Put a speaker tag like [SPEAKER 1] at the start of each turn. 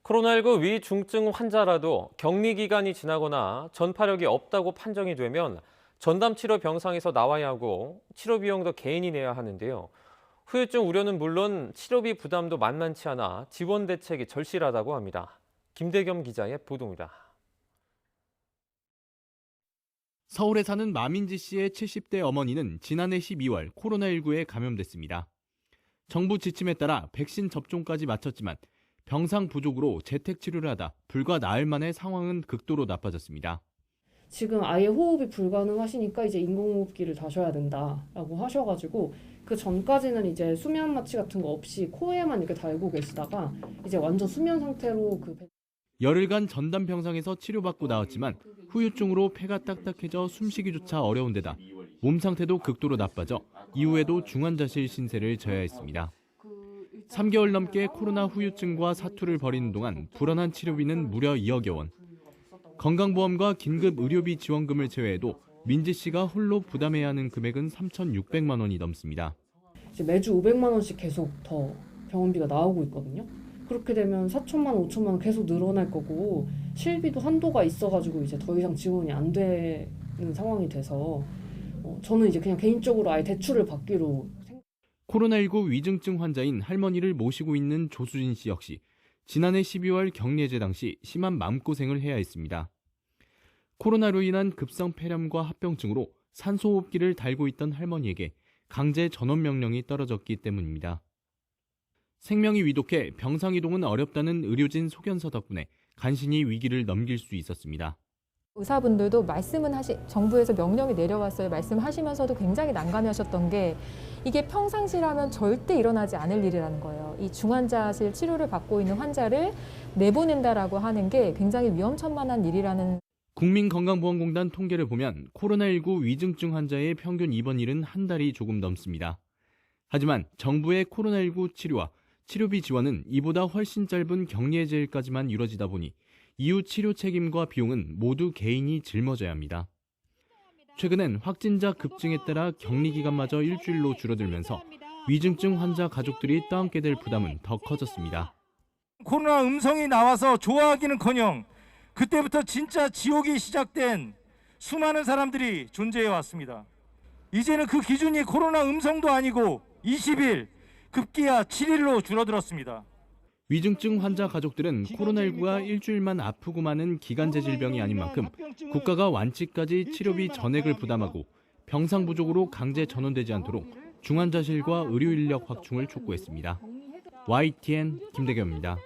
[SPEAKER 1] 코로나19 위중증 환자라도 격리 기간이 지나거나 전파력이 없다고 판정이 되면 전담 치료 병상에서 나와야 하고 치료 비용도 개인이 내야 하는데요. 후유증 우려는 물론 치료비 부담도 만만치 않아 지원 대책이 절실하다고 합니다. 김대겸 기자의 보도입니다.
[SPEAKER 2] 서울에 사는 마민지 씨의 70대 어머니는 지난해 12월 코로나19에 감염됐습니다. 정부 지침에 따라 백신 접종까지 마쳤지만 병상 부족으로 재택 치료를 하다 불과 나흘 만에 상황은 극도로 나빠졌습니다.
[SPEAKER 3] 지금 아예 호흡이 불가능하시니까 이제 인공호흡기를 다셔야 된다라고 하셔가지고 그 전까지는 이제 수면 마취 같은 거 없이 코에만 이렇게 달고 계시다가 이제 완전 수면 상태로
[SPEAKER 2] 열흘간 전담 병상에서 치료받고 나왔지만 후유증으로 폐가 딱딱해져 숨쉬기조차 어려운 데다 몸 상태도 극도로 나빠져 이후에도 중환자실 신세를 져야 했습니다. 3개월 넘게 코로나 후유증과 사투를 벌이는 동안 불어난 치료비는 무려 2억여 원. 건강보험과 긴급 의료비 지원금을 제외해도 민지 씨가 홀로 부담해야 하는 금액은 3,600만 원이 넘습니다.
[SPEAKER 3] 이제 매주 500만 원씩 계속 더 병원비가 나오고 있거든요. 그렇게 되면 4천만 원, 5천만 원 계속 늘어날 거고 실비도 한도가 있어가지고 이제 더 이상 지원이 안 되는 상황이 돼서 저는 이제 그냥 개인적으로 아예 대출을 받기로.
[SPEAKER 2] 코로나19 위중증 환자인 할머니를 모시고 있는 조수진 씨 역시 지난해 12월 격리해제 당시 심한 마음고생을 해야 했습니다. 코로나로 인한 급성 폐렴과 합병증으로 산소호흡기를 달고 있던 할머니에게 강제 전원 명령이 떨어졌기 때문입니다. 생명이 위독해 병상 이동은 어렵다는 의료진 소견서 덕분에 간신히 위기를 넘길 수 있었습니다.
[SPEAKER 4] 의사분들도 정부에서 명령이 내려왔어요. 말씀하시면서도 굉장히 난감해하셨던 게 이게 평상시라면 절대 일어나지 않을 일이라는 거예요. 이 중환자실 치료를 받고 있는 환자를 내보낸다라고 하는 게 굉장히 위험천만한 일이라는.
[SPEAKER 2] 국민건강보험공단 통계를 보면 코로나19 위중증 환자의 평균 입원일은 한 달이 조금 넘습니다. 하지만 정부의 코로나19 치료와 치료비 지원은 이보다 훨씬 짧은 격리해제일까지만 이루어지다 보니 이후 치료 책임과 비용은 모두 개인이 짊어져야 합니다. 최근엔 확진자 급증에 따라 격리 기간마저 일주일로 줄어들면서 위중증 환자 가족들이 떠안게 될 부담은 더 커졌습니다.
[SPEAKER 5] 코로나 음성이 나와서 좋아하기는커녕 그때부터 진짜 지옥이 시작된 수많은 사람들이 존재해 왔습니다. 이제는 그 기준이 코로나 음성도 아니고 20일, 급기야 7일로 줄어들었습니다.
[SPEAKER 2] 위중증 환자 가족들은 코로나19가 일주일만 아프고 마는 기간제 질병이 아닌 만큼 국가가 완치까지 치료비 전액을 부담하고 병상 부족으로 강제 전원되지 않도록 중환자실과 의료 인력 확충을 촉구했습니다. YTN 김대겸입니다.